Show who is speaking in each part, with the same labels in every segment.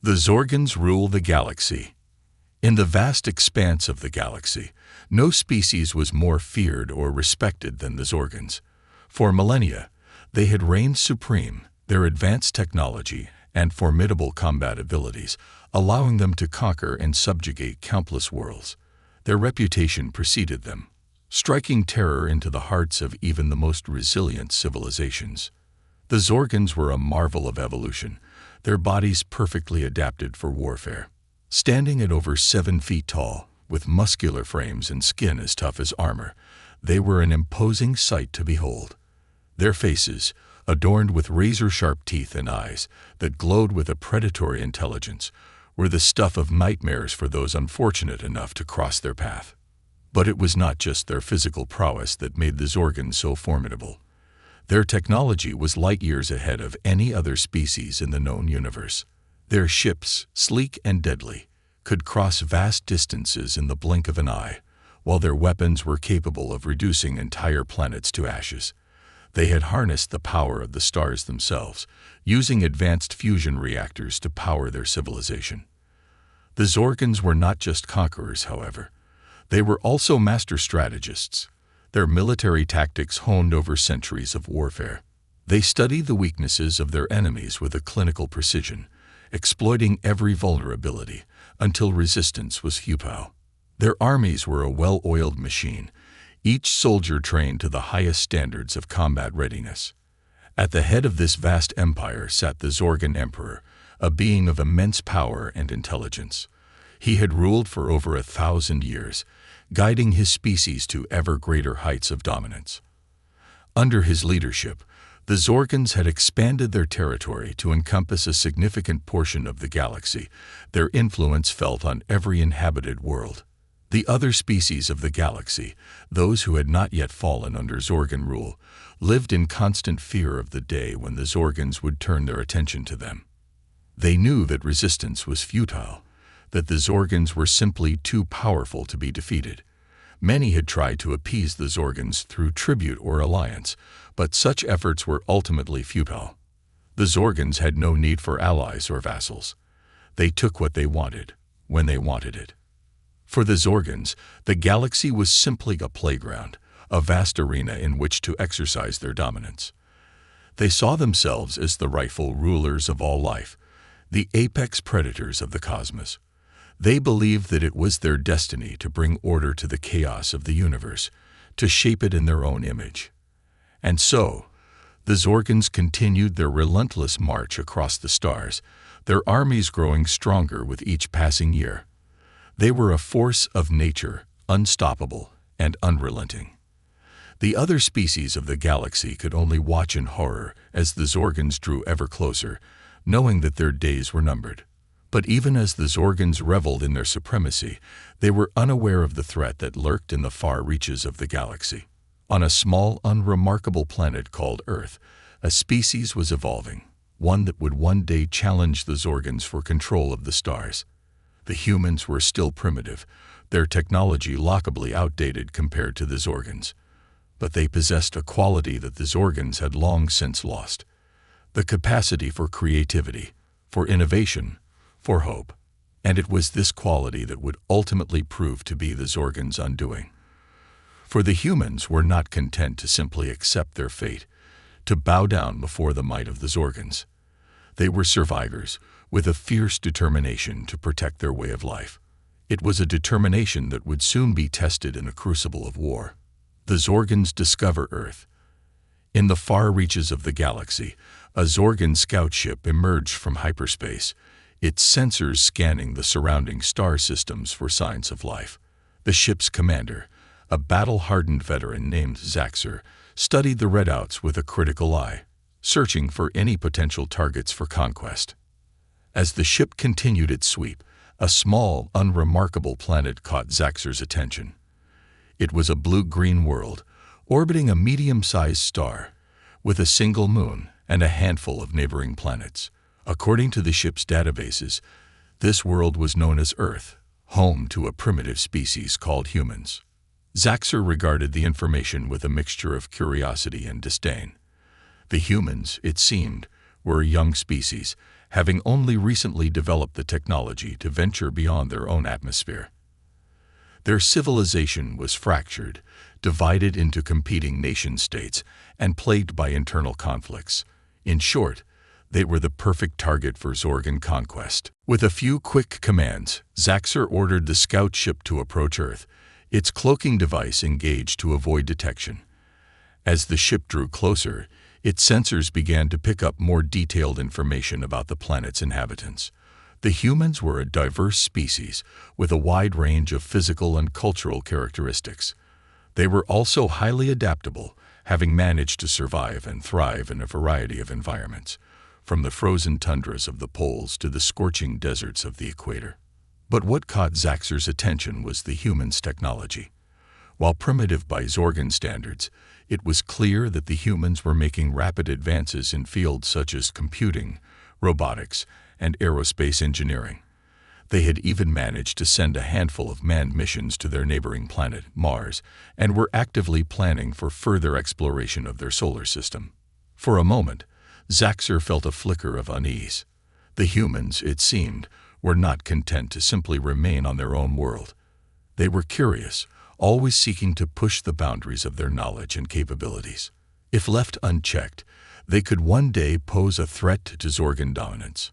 Speaker 1: The Zorgans rule the galaxy. In the vast expanse of the galaxy, no species was more feared or respected than the Zorgans. For millennia, they had reigned supreme, their advanced technology and formidable combat abilities allowing them to conquer and subjugate countless worlds. Their reputation preceded them, striking terror into the hearts of even the most resilient civilizations. The Zorgans were a marvel of evolution, their bodies perfectly adapted for warfare. Standing at over 7 feet tall, with muscular frames and skin as tough as armor, they were an imposing sight to behold. Their faces, adorned with razor-sharp teeth and eyes that glowed with a predatory intelligence, were the stuff of nightmares for those unfortunate enough to cross their path. But it was not just their physical prowess that made the Zorgans so formidable. Their technology was light years ahead of any other species in the known universe. Their ships, sleek and deadly, could cross vast distances in the blink of an eye, while their weapons were capable of reducing entire planets to ashes. They had harnessed the power of the stars themselves, using advanced fusion reactors to power their civilization. The Zorgans were not just conquerors, however. They were also master strategists, their military tactics honed over centuries of warfare. They studied the weaknesses of their enemies with a clinical precision, exploiting every vulnerability until resistance was futile. Their armies were a well-oiled machine, each soldier trained to the highest standards of combat readiness. At the head of this vast empire sat the Zorgan Emperor, a being of immense power and intelligence. He had ruled for over 1,000 years, guiding his species to ever greater heights of dominance. Under his leadership, the Zorgans had expanded their territory to encompass a significant portion of the galaxy, their influence felt on every inhabited world. The other species of the galaxy, those who had not yet fallen under Zorgan rule, lived in constant fear of the day when the Zorgans would turn their attention to them. They knew that resistance was futile, that the Zorgans were simply too powerful to be defeated. Many had tried to appease the Zorgans through tribute or alliance, but such efforts were ultimately futile. The Zorgans had no need for allies or vassals. They took what they wanted, when they wanted it. For the Zorgans, the galaxy was simply a playground, a vast arena in which to exercise their dominance. They saw themselves as the rightful rulers of all life, the apex predators of the cosmos. They believed that it was their destiny to bring order to the chaos of the universe, to shape it in their own image. And so, the Zorgans continued their relentless march across the stars, their armies growing stronger with each passing year. They were a force of nature, unstoppable and unrelenting. The other species of the galaxy could only watch in horror as the Zorgans drew ever closer, knowing that their days were numbered. But even as the Zorgans reveled in their supremacy, they were unaware of the threat that lurked in the far reaches of the galaxy. On a small, unremarkable planet called Earth, a species was evolving, one that would one day challenge the Zorgans for control of the stars. The humans were still primitive, their technology laughably outdated compared to the Zorgans. But they possessed a quality that the Zorgans had long since lost: the capacity for creativity, for innovation, for hope. And it was this quality that would ultimately prove to be the Zorgans' undoing. For the humans were not content to simply accept their fate, to bow down before the might of the Zorgans. They were survivors, with a fierce determination to protect their way of life. It was a determination that would soon be tested in a crucible of war. The Zorgans discover Earth. In the far reaches of the galaxy, a Zorgan scout ship emerged from hyperspace, its sensors scanning the surrounding star systems for signs of life. The ship's commander, a battle-hardened veteran named Zaxxer, studied the readouts with a critical eye, searching for any potential targets for conquest. As the ship continued its sweep, a small, unremarkable planet caught Zaxxer's attention. It was a blue-green world, orbiting a medium-sized star, with a single moon and a handful of neighboring planets. According to the ship's databases, this world was known as Earth, home to a primitive species called humans. Zaxxer regarded the information with a mixture of curiosity and disdain. The humans, it seemed, were a young species, having only recently developed the technology to venture beyond their own atmosphere. Their civilization was fractured, divided into competing nation-states, and plagued by internal conflicts. In short, they were the perfect target for Zorgan conquest. With a few quick commands, Zaxxor ordered the scout ship to approach Earth, its cloaking device engaged to avoid detection. As the ship drew closer, its sensors began to pick up more detailed information about the planet's inhabitants. The humans were a diverse species with a wide range of physical and cultural characteristics. They were also highly adaptable, having managed to survive and thrive in a variety of environments, from the frozen tundras of the poles to the scorching deserts of the equator. But what caught Zaxxor's attention was the humans' technology. While primitive by Zorgan standards, it was clear that the humans were making rapid advances in fields such as computing, robotics, and aerospace engineering. They had even managed to send a handful of manned missions to their neighboring planet, Mars, and were actively planning for further exploration of their solar system. For a moment, Zaxxor felt a flicker of unease. The humans, it seemed, were not content to simply remain on their own world. They were curious, always seeking to push the boundaries of their knowledge and capabilities. If left unchecked, they could one day pose a threat to Zorgan dominance.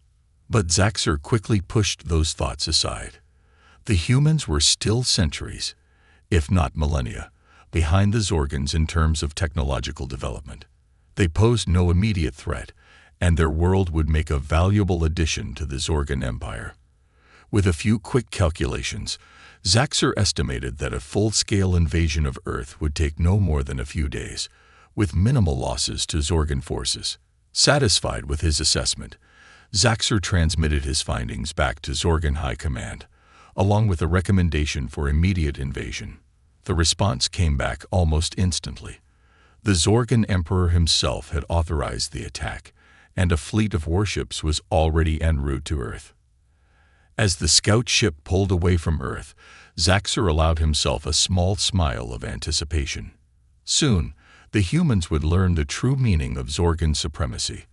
Speaker 1: But Zaxxor quickly pushed those thoughts aside. The humans were still centuries, if not millennia, behind the Zorgans in terms of technological development. They posed no immediate threat, and their world would make a valuable addition to the Zorgan Empire. With a few quick calculations, Zaxxor estimated that a full-scale invasion of Earth would take no more than a few days, with minimal losses to Zorgan forces. Satisfied with his assessment, Zaxxor transmitted his findings back to Zorgan High Command, along with a recommendation for immediate invasion. The response came back almost instantly. The Zorgan Emperor himself had authorized the attack, and a fleet of warships was already en route to Earth. As the scout ship pulled away from Earth, Zaxxor allowed himself a small smile of anticipation. Soon, the humans would learn the true meaning of Zorgan supremacy.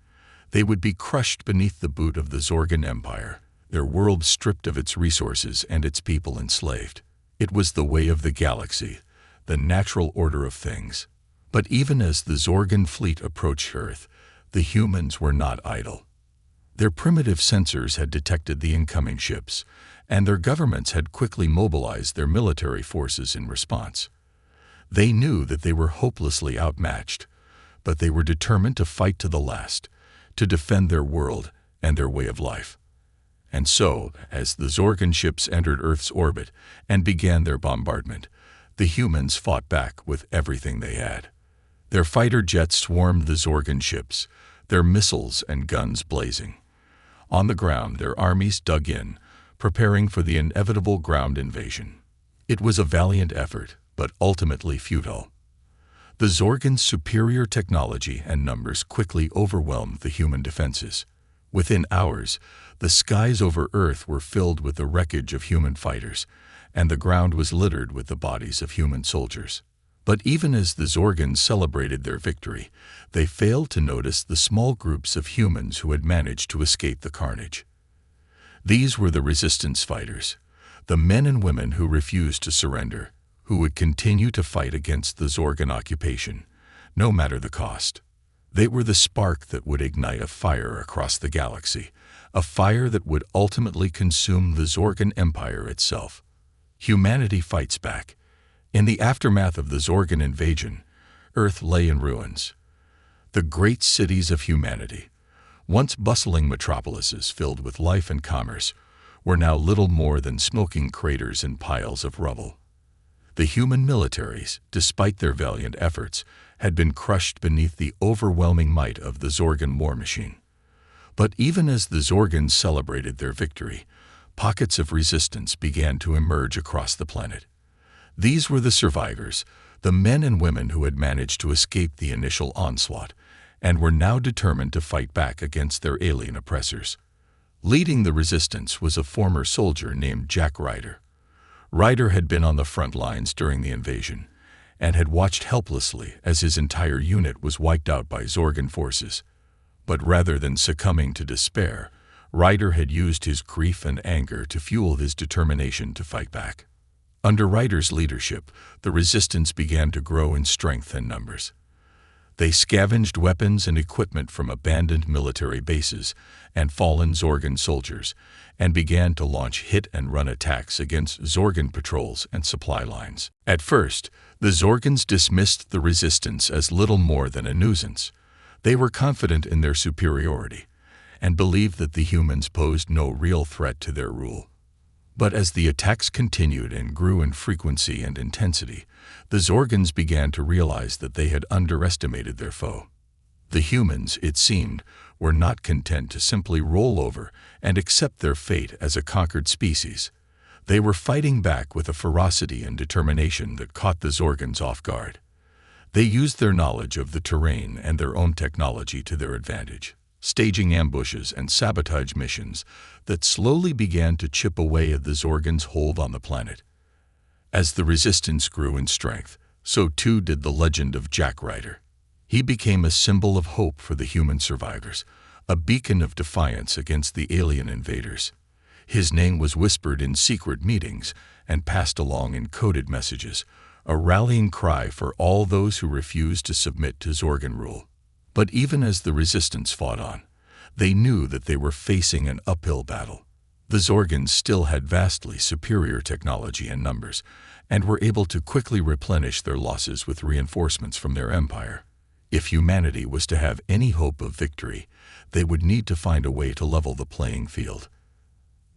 Speaker 1: They would be crushed beneath the boot of the Zorgan Empire, their world stripped of its resources and its people enslaved. It was the way of the galaxy, the natural order of things. But even as the Zorgan fleet approached Earth, the humans were not idle. Their primitive sensors had detected the incoming ships, and their governments had quickly mobilized their military forces in response. They knew that they were hopelessly outmatched, but they were determined to fight to the last, to defend their world and their way of life. And so, as the Zorgan ships entered Earth's orbit and began their bombardment, the humans fought back with everything they had. Their fighter jets swarmed the Zorgan ships, their missiles and guns blazing. On the ground, their armies dug in, preparing for the inevitable ground invasion. It was a valiant effort, but ultimately futile. The Zorgans' superior technology and numbers quickly overwhelmed the human defenses. Within hours, the skies over Earth were filled with the wreckage of human fighters, and the ground was littered with the bodies of human soldiers. But even as the Zorgans celebrated their victory, they failed to notice the small groups of humans who had managed to escape the carnage. These were the resistance fighters, the men and women who refused to surrender, who would continue to fight against the Zorgan occupation, no matter the cost. They were the spark that would ignite a fire across the galaxy, a fire that would ultimately consume the Zorgan Empire itself. Humanity fights back. In the aftermath of the Zorgan invasion, Earth lay in ruins. The great cities of humanity, once bustling metropolises filled with life and commerce, were now little more than smoking craters and piles of rubble. The human militaries, despite their valiant efforts, had been crushed beneath the overwhelming might of the Zorgan war machine. But even as the Zorgans celebrated their victory, pockets of resistance began to emerge across the planet. These were the survivors, the men and women who had managed to escape the initial onslaught, and were now determined to fight back against their alien oppressors. Leading the resistance was a former soldier named Jack Ryder. Ryder had been on the front lines during the invasion, and had watched helplessly as his entire unit was wiped out by Zorgan forces. But rather than succumbing to despair, Ryder had used his grief and anger to fuel his determination to fight back. Under Ryder's leadership, the resistance began to grow in strength and numbers. They scavenged weapons and equipment from abandoned military bases and fallen Zorgan soldiers, and began to launch hit-and-run attacks against Zorgan patrols and supply lines. At first, the Zorgans dismissed the resistance as little more than a nuisance. They were confident in their superiority, and believed that the humans posed no real threat to their rule. But as the attacks continued and grew in frequency and intensity, the Zorgans began to realize that they had underestimated their foe. The humans, it seemed, were not content to simply roll over and accept their fate as a conquered species. They were fighting back with a ferocity and determination that caught the Zorgans off guard. They used their knowledge of the terrain and their own technology to their advantage, staging ambushes and sabotage missions that slowly began to chip away at the Zorgans' hold on the planet. As the resistance grew in strength, so too did the legend of Jack Ryder. He became a symbol of hope for the human survivors, a beacon of defiance against the alien invaders. His name was whispered in secret meetings and passed along in coded messages, a rallying cry for all those who refused to submit to Zorgan rule. But even as the resistance fought on, they knew that they were facing an uphill battle. The Zorgans still had vastly superior technology and numbers, and were able to quickly replenish their losses with reinforcements from their empire. If humanity was to have any hope of victory, they would need to find a way to level the playing field.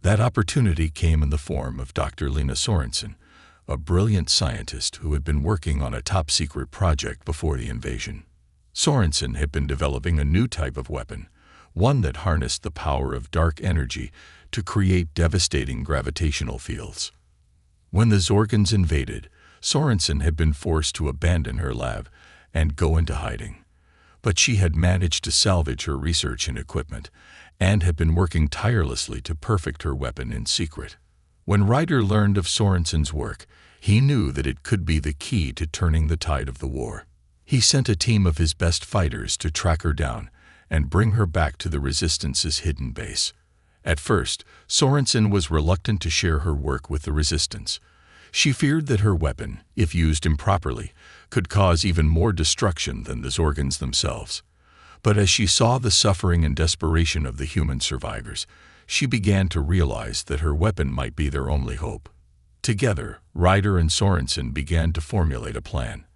Speaker 1: That opportunity came in the form of Dr. Lena Sorensen, a brilliant scientist who had been working on a top-secret project before the invasion. Sorensen had been developing a new type of weapon, one that harnessed the power of dark energy to create devastating gravitational fields. When the Zorgans invaded, Sorensen had been forced to abandon her lab and go into hiding. But she had managed to salvage her research and equipment, and had been working tirelessly to perfect her weapon in secret. When Ryder learned of Sorensen's work, he knew that it could be the key to turning the tide of the war. He sent a team of his best fighters to track her down and bring her back to the Resistance's hidden base. At first, Sorensen was reluctant to share her work with the Resistance. She feared that her weapon, if used improperly, could cause even more destruction than the Zorgans themselves. But as she saw the suffering and desperation of the human survivors, she began to realize that her weapon might be their only hope. Together, Ryder and Sorensen began to formulate a plan.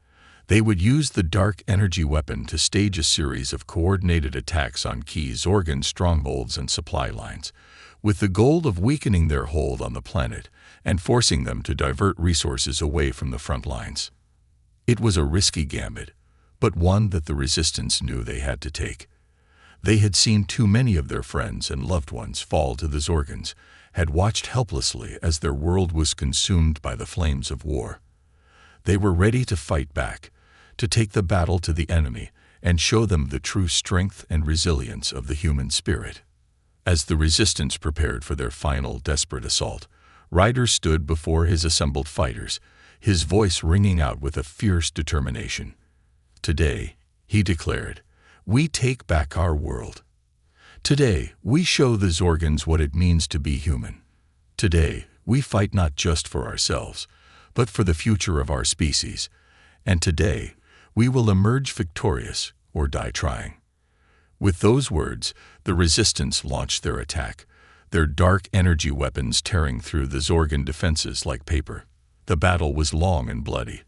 Speaker 1: They would use the dark energy weapon to stage a series of coordinated attacks on key Zorgan strongholds and supply lines, with the goal of weakening their hold on the planet and forcing them to divert resources away from the front lines. It was a risky gambit, but one that the Resistance knew they had to take. They had seen too many of their friends and loved ones fall to the Zorgans, had watched helplessly as their world was consumed by the flames of war. They were ready to fight back, to take the battle to the enemy and show them the true strength and resilience of the human spirit. As the Resistance prepared for their final desperate assault, Ryder stood before his assembled fighters, his voice ringing out with a fierce determination. "Today," he declared, "we take back our world. Today, we show the Zorgans what it means to be human. Today, we fight not just for ourselves, but for the future of our species. And today, we will emerge victorious or die trying." With those words, the Resistance launched their attack, their dark energy weapons tearing through the Zorgan defenses like paper. The battle was long and bloody,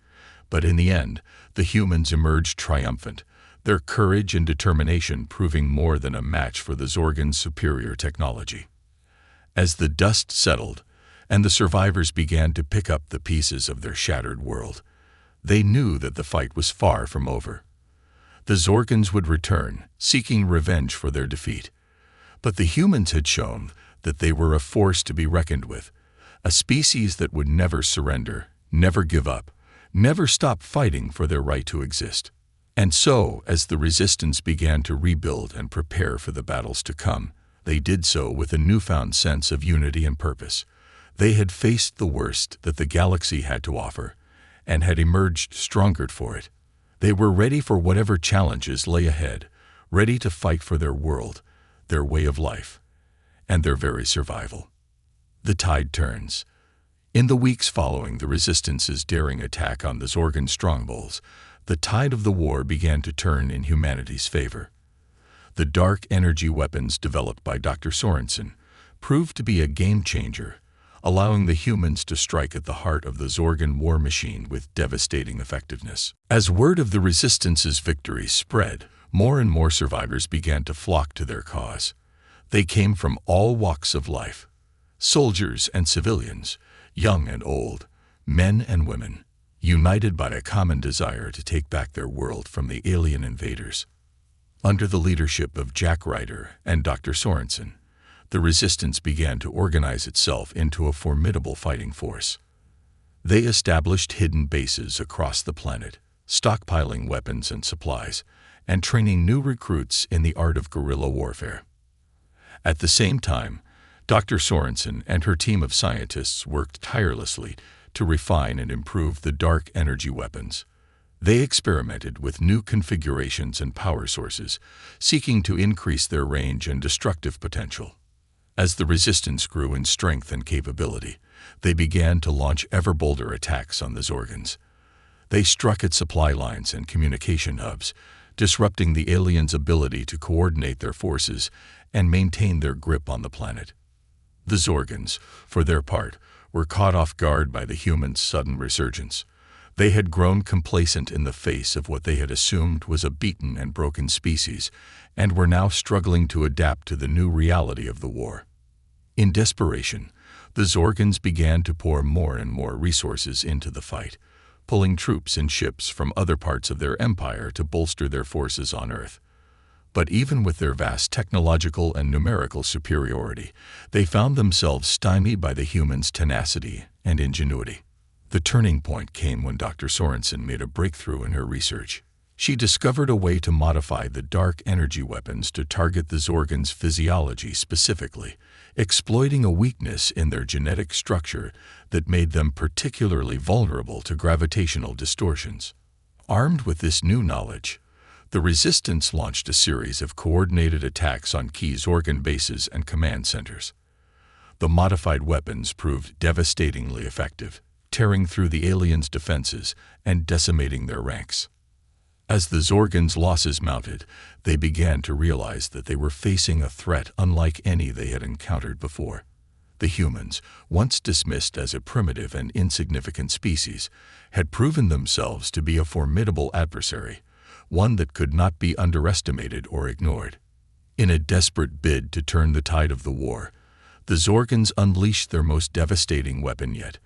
Speaker 1: but in the end, the humans emerged triumphant, their courage and determination proving more than a match for the Zorgans' superior technology. As the dust settled, and the survivors began to pick up the pieces of their shattered world, they knew that the fight was far from over. The Zorgans would return, seeking revenge for their defeat. But the humans had shown that they were a force to be reckoned with, a species that would never surrender, never give up, never stop fighting for their right to exist. And so, as the Resistance began to rebuild and prepare for the battles to come, they did so with a newfound sense of unity and purpose. They had faced the worst that the galaxy had to offer, and had emerged stronger for it. They were ready for whatever challenges lay ahead, ready to fight for their world, their way of life. and their very survival. The tide turns. In the weeks following the Resistance's daring attack on the Zorgon strongholds, the tide of the war began to turn in humanity's favor. The dark energy weapons developed by Dr. Sorensen proved to be a game-changer, allowing the humans to strike at the heart of the Zorgon war machine with devastating effectiveness. As word of the Resistance's victory spread, more and more survivors began to flock to their cause. They came from all walks of life, soldiers and civilians, young and old, men and women, united by a common desire to take back their world from the alien invaders. Under the leadership of Jack Ryder and Dr. Sorensen, the Resistance began to organize itself into a formidable fighting force. They established hidden bases across the planet, stockpiling weapons and supplies, and training new recruits in the art of guerrilla warfare. At the same time, Dr. Sorensen and her team of scientists worked tirelessly to refine and improve the dark energy weapons. They experimented with new configurations and power sources, seeking to increase their range and destructive potential. As the Resistance grew in strength and capability, they began to launch ever bolder attacks on the Zorgons. They struck at supply lines and communication hubs, disrupting the aliens' ability to coordinate their forces and maintain their grip on the planet. The Zorgons, for their part, were caught off guard by the humans' sudden resurgence. They had grown complacent in the face of what they had assumed was a beaten and broken species, and were now struggling to adapt to the new reality of the war. In desperation, the Zorgons began to pour more and more resources into the fight, pulling troops and ships from other parts of their empire to bolster their forces on Earth. But even with their vast technological and numerical superiority, they found themselves stymied by the humans' tenacity and ingenuity. The turning point came when Dr. Sorensen made a breakthrough in her research. She discovered a way to modify the dark energy weapons to target the Zorgons' physiology specifically, exploiting a weakness in their genetic structure that made them particularly vulnerable to gravitational distortions. Armed with this new knowledge, the Resistance launched a series of coordinated attacks on key Zorgon bases and command centers. The modified weapons proved devastatingly effective, tearing through the aliens' defenses and decimating their ranks. As the Zorgons' losses mounted, they began to realize that they were facing a threat unlike any they had encountered before. The humans, once dismissed as a primitive and insignificant species, had proven themselves to be a formidable adversary, one that could not be underestimated or ignored. In a desperate bid to turn the tide of the war, the Zorgons unleashed their most devastating weapon yet,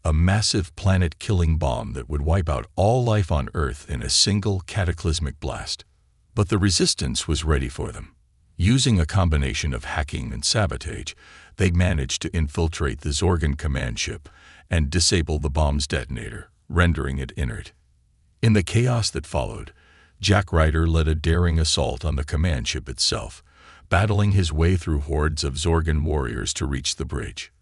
Speaker 1: a massive planet-killing bomb that would wipe out all life on Earth in a single cataclysmic blast. But the Resistance was ready for them. Using a combination of hacking and sabotage, they managed to infiltrate the Zorgon command ship and disable the bomb's detonator, rendering it inert. In the chaos that followed, Jack Ryder led a daring assault on the command ship itself, battling his way through hordes of Zorgon warriors to reach the bridge.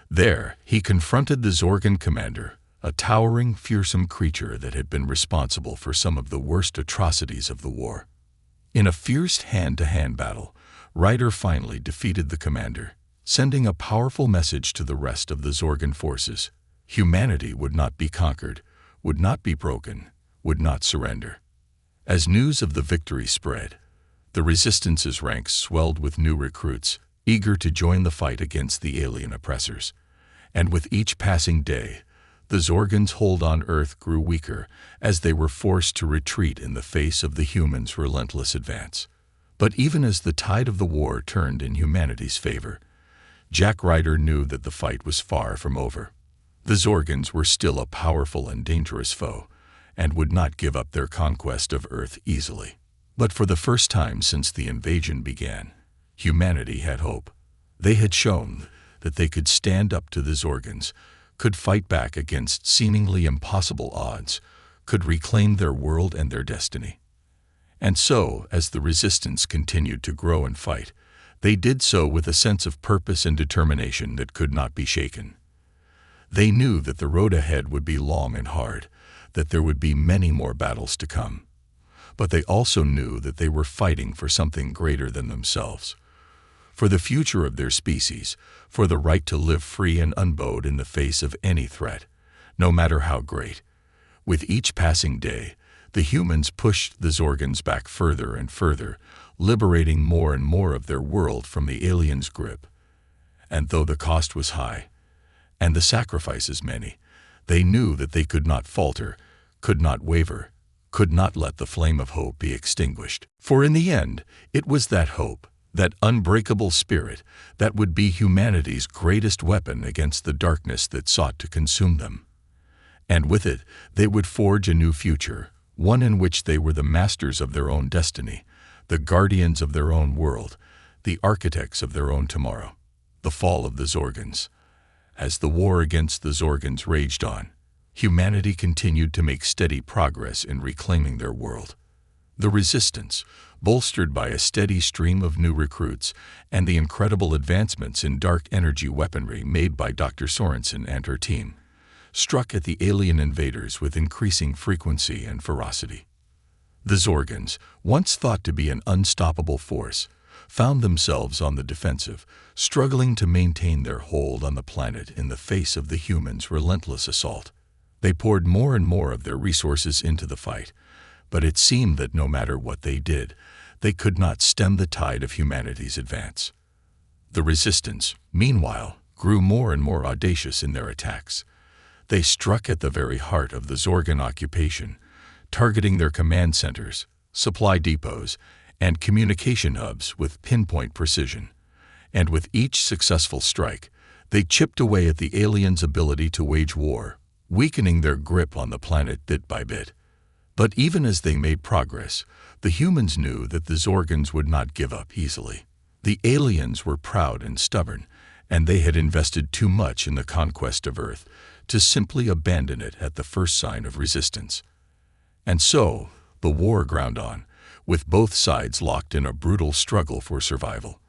Speaker 1: There, he confronted the Zorgon commander, a towering, fearsome creature that had been responsible for some of the worst atrocities of the war. In a fierce hand-to-hand battle, Ryder finally defeated the commander, sending a powerful message to the rest of the Zorgon forces. Humanity would not be conquered, would not be broken, would not surrender. As news of the victory spread, the Resistance's ranks swelled with new recruits, eager to join the fight against the alien oppressors. And with each passing day, the Zorgons' hold on Earth grew weaker as they were forced to retreat in the face of the humans' relentless advance. But even as the tide of the war turned in humanity's favor, Jack Ryder knew that the fight was far from over. The Zorgons were still a powerful and dangerous foe, and would not give up their conquest of Earth easily. But for the first time since the invasion began, humanity had hope. They had shown that they could stand up to the Zorgons, could fight back against seemingly impossible odds, could reclaim their world and their destiny. And so, as the Resistance continued to grow and fight, they did so with a sense of purpose and determination that could not be shaken. They knew that the road ahead would be long and hard, that there would be many more battles to come. But they also knew that they were fighting for something greater than themselves, for the future of their species, for the right to live free and unbowed in the face of any threat, no matter how great. With each passing day, the humans pushed the Zorgans back further and further, liberating more and more of their world from the aliens' grip. And though the cost was high, and the sacrifices many, they knew that they could not falter, could not waver, could not let the flame of hope be extinguished. For in the end, it was that hope, that unbreakable spirit, that would be humanity's greatest weapon against the darkness that sought to consume them. And with it, they would forge a new future, one in which they were the masters of their own destiny, the guardians of their own world, the architects of their own tomorrow. The fall of the Zorgans. As the war against the Zorgans raged on, humanity continued to make steady progress in reclaiming their world. The resistance, bolstered by a steady stream of new recruits and the incredible advancements in dark energy weaponry made by Dr. Sorensen and her team, struck at the alien invaders with increasing frequency and ferocity. The Zorgans, once thought to be an unstoppable force, found themselves on the defensive, struggling to maintain their hold on the planet in the face of the humans' relentless assault. They poured more and more of their resources into the fight, but it seemed that no matter what they did, they could not stem the tide of humanity's advance. The resistance, meanwhile, grew more and more audacious in their attacks. They struck at the very heart of the Zorgan occupation, targeting their command centers, supply depots, and communication hubs with pinpoint precision. And with each successful strike, they chipped away at the aliens' ability to wage war, weakening their grip on the planet bit by bit. But even as they made progress, the humans knew that the Zorgans would not give up easily. The aliens were proud and stubborn, and they had invested too much in the conquest of Earth to simply abandon it at the first sign of resistance. And so, the war ground on, with both sides locked in a brutal struggle for survival.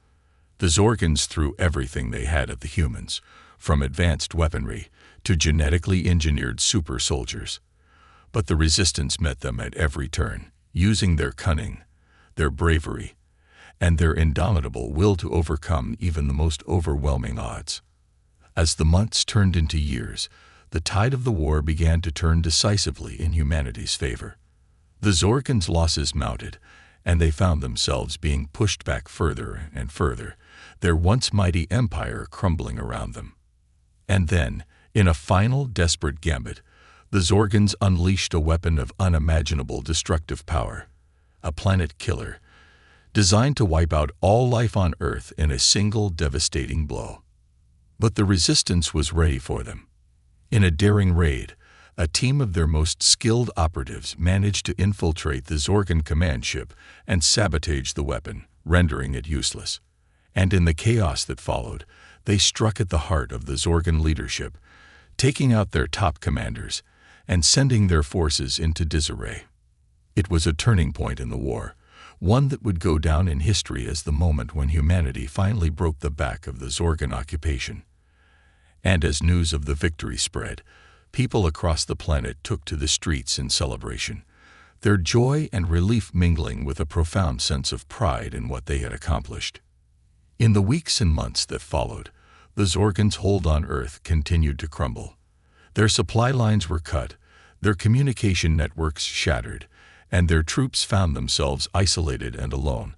Speaker 1: The Zorgans threw everything they had at the humans, from advanced weaponry to genetically engineered super soldiers. But the resistance met them at every turn, using their cunning, their bravery, and their indomitable will to overcome even the most overwhelming odds. As the months turned into years, the tide of the war began to turn decisively in humanity's favor. The Zorgans' losses mounted, and they found themselves being pushed back further and further, their once mighty empire crumbling around them. And then, in a final desperate gambit, the Zorgans unleashed a weapon of unimaginable destructive power, a planet killer, designed to wipe out all life on Earth in a single devastating blow. But the resistance was ready for them. In a daring raid, a team of their most skilled operatives managed to infiltrate the Zorgan command ship and sabotage the weapon, rendering it useless. And in the chaos that followed, they struck at the heart of the Zorgan leadership, taking out their top commanders and sending their forces into disarray. It was a turning point in the war, one that would go down in history as the moment when humanity finally broke the back of the Zorgan occupation. And as news of the victory spread, people across the planet took to the streets in celebration, their joy and relief mingling with a profound sense of pride in what they had accomplished. In the weeks and months that followed, the Zorgans' hold on Earth continued to crumble. Their supply lines were cut, their communication networks shattered, and their troops found themselves isolated and alone,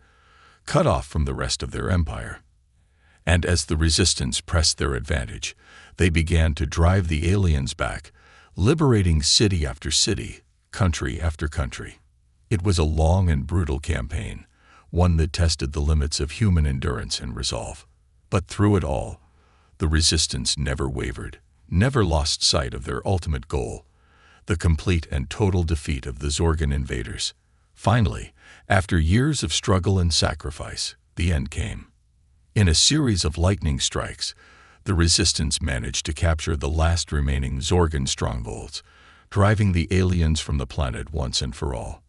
Speaker 1: cut off from the rest of their empire. And as the resistance pressed their advantage, they began to drive the aliens back, liberating city after city, country after country. It was a long and brutal campaign, one that tested the limits of human endurance and resolve. But through it all, the resistance never wavered, never lost sight of their ultimate goal, the complete and total defeat of the Zorgan invaders. Finally, after years of struggle and sacrifice, the end came. In a series of lightning strikes, the resistance managed to capture the last remaining Zorgan strongholds, driving the aliens from the planet once and for all.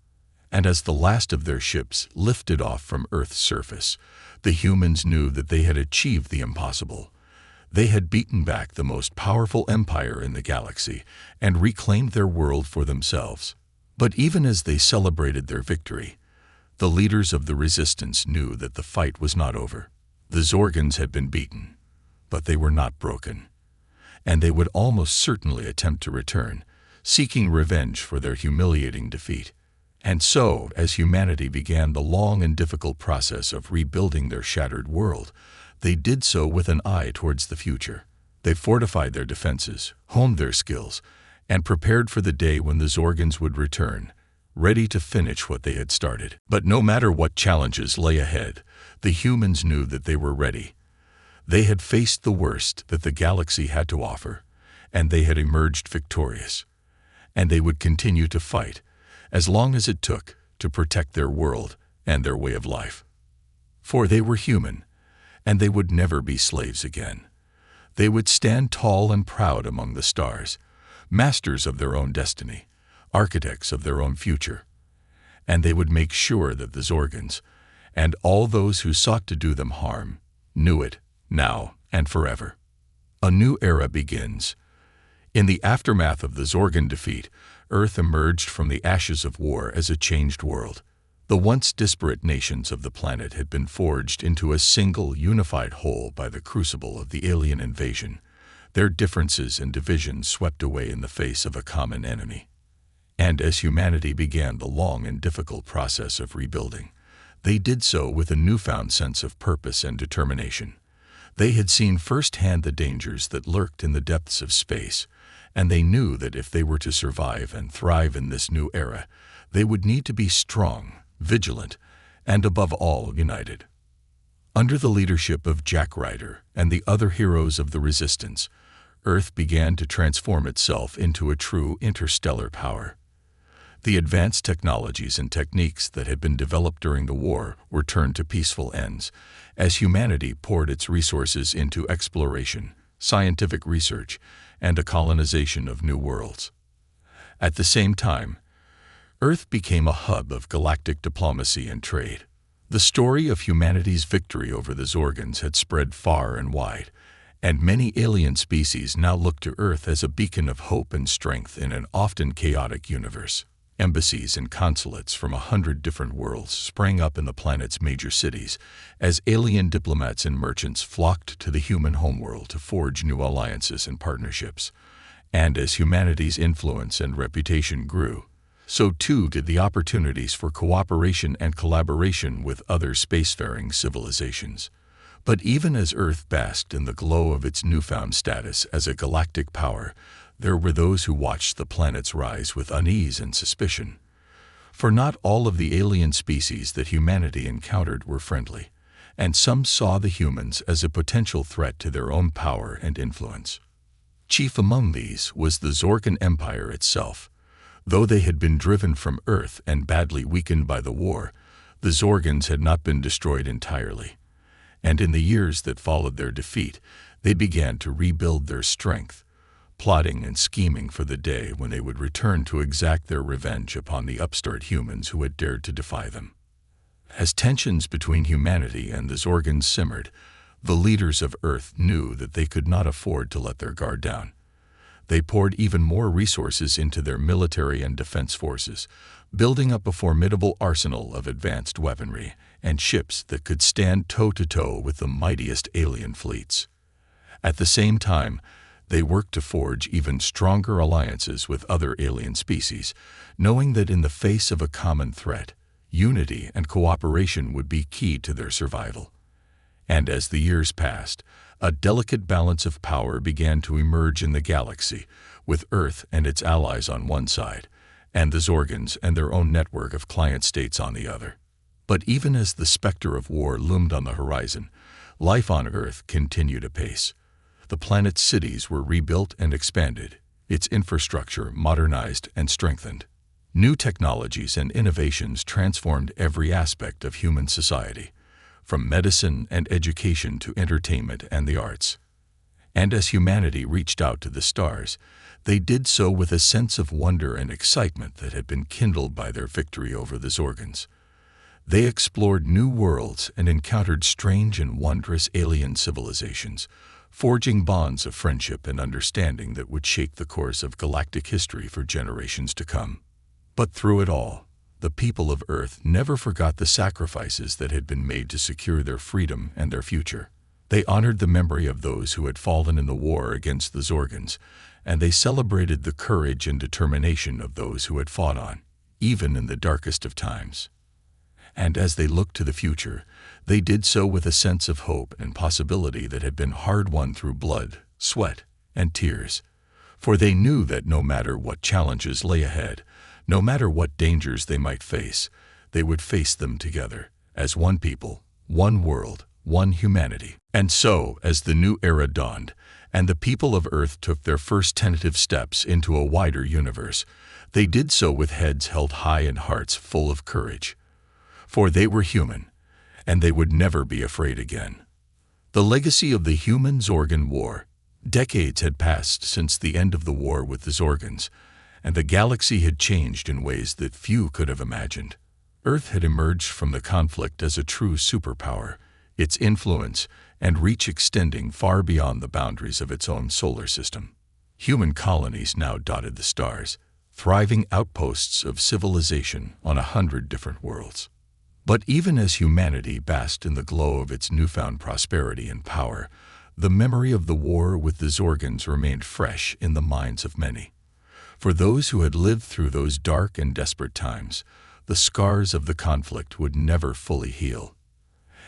Speaker 1: And as the last of their ships lifted off from Earth's surface, the humans knew that they had achieved the impossible. They had beaten back the most powerful empire in the galaxy and reclaimed their world for themselves. But even as they celebrated their victory, the leaders of the resistance knew that the fight was not over. The Zorgans had been beaten, but they were not broken, and they would almost certainly attempt to return, seeking revenge for their humiliating defeat. And so, as humanity began the long and difficult process of rebuilding their shattered world, they did so with an eye towards the future. They fortified their defenses, honed their skills, and prepared for the day when the Zorgans would return, ready to finish what they had started. But no matter what challenges lay ahead, the humans knew that they were ready. They had faced the worst that the galaxy had to offer, and they had emerged victorious. And they would continue to fight, as long as it took, to protect their world and their way of life. For they were human, and they would never be slaves again. They would stand tall and proud among the stars, masters of their own destiny, architects of their own future. And they would make sure that the Zorgans, and all those who sought to do them harm, knew it, now and forever. A new era begins. In the aftermath of the Zorgan defeat, Earth emerged from the ashes of war as a changed world. The once disparate nations of the planet had been forged into a single, unified whole by the crucible of the alien invasion, their differences and divisions swept away in the face of a common enemy. And as humanity began the long and difficult process of rebuilding, they did so with a newfound sense of purpose and determination. They had seen firsthand the dangers that lurked in the depths of space, and they knew that if they were to survive and thrive in this new era, they would need to be strong, vigilant, and above all, united. Under the leadership of Jack Ryder and the other heroes of the Resistance, Earth began to transform itself into a true interstellar power. The advanced technologies and techniques that had been developed during the war were turned to peaceful ends, as humanity poured its resources into exploration, scientific research, and a colonization of new worlds. At the same time, Earth became a hub of galactic diplomacy and trade. The story of humanity's victory over the Zorgans had spread far and wide, and many alien species now looked to Earth as a beacon of hope and strength in an often chaotic universe. Embassies and consulates from 100 different worlds sprang up in the planet's major cities as alien diplomats and merchants flocked to the human homeworld to forge new alliances and partnerships. And as humanity's influence and reputation grew, so too did the opportunities for cooperation and collaboration with other spacefaring civilizations. But even as Earth basked in the glow of its newfound status as a galactic power, there were those who watched the planet's rise with unease and suspicion. For not all of the alien species that humanity encountered were friendly, and some saw the humans as a potential threat to their own power and influence. Chief among these was the Zorgan Empire itself. Though they had been driven from Earth and badly weakened by the war, the Zorgans had not been destroyed entirely. And in the years that followed their defeat, they began to rebuild their strength, plotting and scheming for the day when they would return to exact their revenge upon the upstart humans who had dared to defy them. As tensions between humanity and the Zorgans simmered, the leaders of Earth knew that they could not afford to let their guard down. They poured even more resources into their military and defense forces, building up a formidable arsenal of advanced weaponry and ships that could stand toe-to-toe with the mightiest alien fleets. At the same time, they worked to forge even stronger alliances with other alien species, knowing that in the face of a common threat, unity and cooperation would be key to their survival. And as the years passed, a delicate balance of power began to emerge in the galaxy, with Earth and its allies on one side, and the Zorgans and their own network of client states on the other. But even as the specter of war loomed on the horizon, life on Earth continued apace. The planet's cities were rebuilt and expanded, its infrastructure modernized and strengthened. New technologies and innovations transformed every aspect of human society, from medicine and education to entertainment and the arts. And as humanity reached out to the stars, they did so with a sense of wonder and excitement that had been kindled by their victory over the Zorgans. They explored new worlds and encountered strange and wondrous alien civilizations, forging bonds of friendship and understanding that would shape the course of galactic history for generations to come. But through it all, the people of Earth never forgot the sacrifices that had been made to secure their freedom and their future. They honored the memory of those who had fallen in the war against the Zorgans, and they celebrated the courage and determination of those who had fought on, even in the darkest of times. And as they looked to the future, they did so with a sense of hope and possibility that had been hard-won through blood, sweat, and tears. For they knew that no matter what challenges lay ahead, no matter what dangers they might face, they would face them together, as one people, one world, one humanity. And so, as the new era dawned, and the people of Earth took their first tentative steps into a wider universe, they did so with heads held high and hearts full of courage. For they were human, and they would never be afraid again. The legacy of the human-Zorgan War. Decades had passed since the end of the war with the Zorgans, and the galaxy had changed in ways that few could have imagined. Earth had emerged from the conflict as a true superpower, its influence and reach extending far beyond the boundaries of its own solar system. Human colonies now dotted the stars, thriving outposts of civilization on 100 different worlds. But even as humanity basked in the glow of its newfound prosperity and power, the memory of the war with the Zorgans remained fresh in the minds of many. For those who had lived through those dark and desperate times, the scars of the conflict would never fully heal.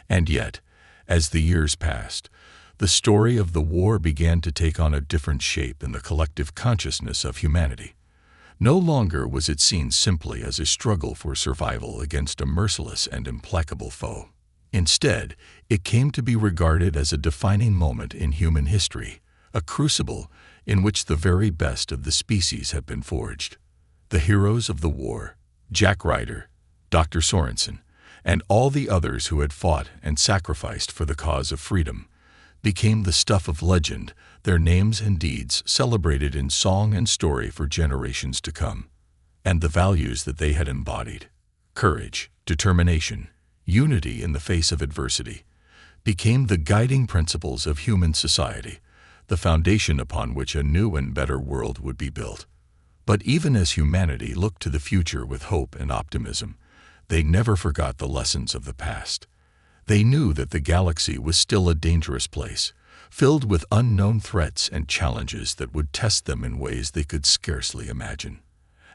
Speaker 1: And yet, as the years passed, the story of the war began to take on a different shape in the collective consciousness of humanity. No longer was it seen simply as a struggle for survival against a merciless and implacable foe. Instead, it came to be regarded as a defining moment in human history, a crucible in which the very best of the species had been forged. The heroes of the war, Jack Ryder, Dr. Sorensen, and all the others who had fought and sacrificed for the cause of freedom, became the stuff of legend, their names and deeds celebrated in song and story for generations to come. And the values that they had embodied, courage, determination, unity in the face of adversity, became the guiding principles of human society, the foundation upon which a new and better world would be built. But even as humanity looked to the future with hope and optimism, they never forgot the lessons of the past. They knew that the galaxy was still a dangerous place, filled with unknown threats and challenges that would test them in ways they could scarcely imagine.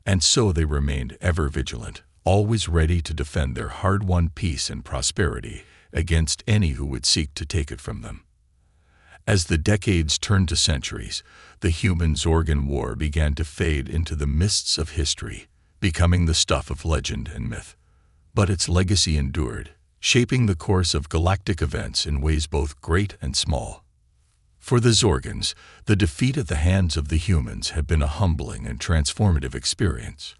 Speaker 1: And so they remained ever vigilant, always ready to defend their hard-won peace and prosperity against any who would seek to take it from them. As the decades turned to centuries, the human-Zorgan War began to fade into the mists of history, becoming the stuff of legend and myth. But its legacy endured, shaping the course of galactic events in ways both great and small. For the Zorgans, the defeat at the hands of the humans had been a humbling and transformative experience.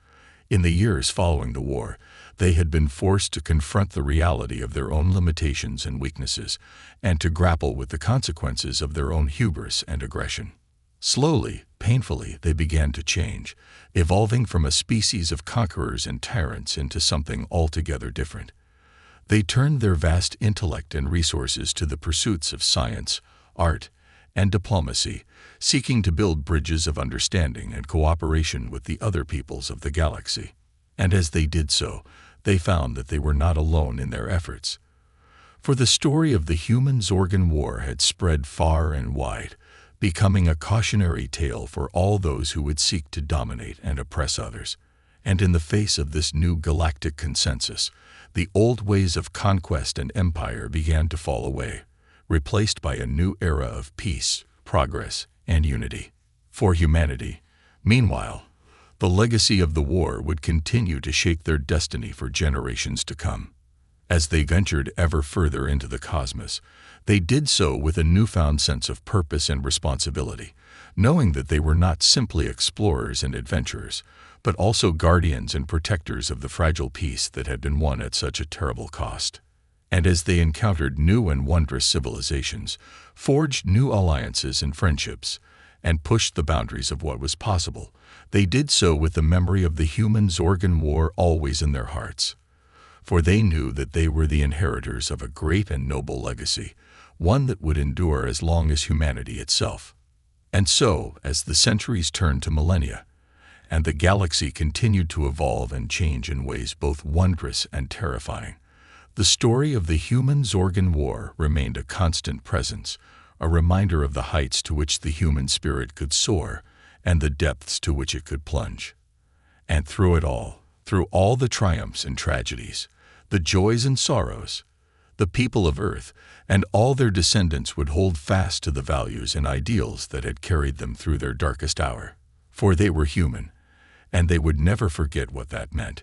Speaker 1: In the years following the war, they had been forced to confront the reality of their own limitations and weaknesses, and to grapple with the consequences of their own hubris and aggression. Slowly, painfully, they began to change, evolving from a species of conquerors and tyrants into something altogether different. They turned their vast intellect and resources to the pursuits of science, art, and diplomacy, seeking to build bridges of understanding and cooperation with the other peoples of the galaxy. And as they did so, they found that they were not alone in their efforts. For the story of the human-Zorgan War had spread far and wide, becoming a cautionary tale for all those who would seek to dominate and oppress others. And in the face of this new galactic consensus, the old ways of conquest and empire began to fall away, replaced by a new era of peace, progress, and unity. For humanity, meanwhile, the legacy of the war would continue to shape their destiny for generations to come. As they ventured ever further into the cosmos, they did so with a newfound sense of purpose and responsibility, knowing that they were not simply explorers and adventurers, but also guardians and protectors of the fragile peace that had been won at such a terrible cost. And as they encountered new and wondrous civilizations, forged new alliances and friendships, and pushed the boundaries of what was possible, they did so with the memory of the human-Zorgan War always in their hearts. For they knew that they were the inheritors of a great and noble legacy, one that would endure as long as humanity itself. And so, as the centuries turned to millennia, and the galaxy continued to evolve and change in ways both wondrous and terrifying. The story of the human-Zorgan war remained a constant presence, a reminder of the heights to which the human spirit could soar and the depths to which it could plunge. And through it all, through all the triumphs and tragedies, the joys and sorrows, the people of Earth and all their descendants would hold fast to the values and ideals that had carried them through their darkest hour. For they were human, and they would never forget what that meant.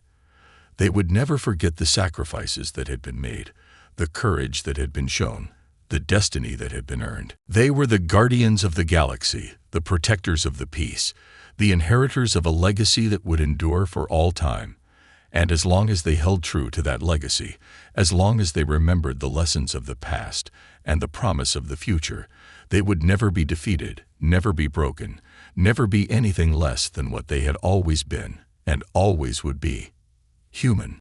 Speaker 1: They would never forget the sacrifices that had been made, the courage that had been shown, the destiny that had been earned. They were the guardians of the galaxy, the protectors of the peace, the inheritors of a legacy that would endure for all time. And as long as they held true to that legacy, as long as they remembered the lessons of the past and the promise of the future, they would never be defeated, never be broken, never be anything less than what they had always been and always would be: human.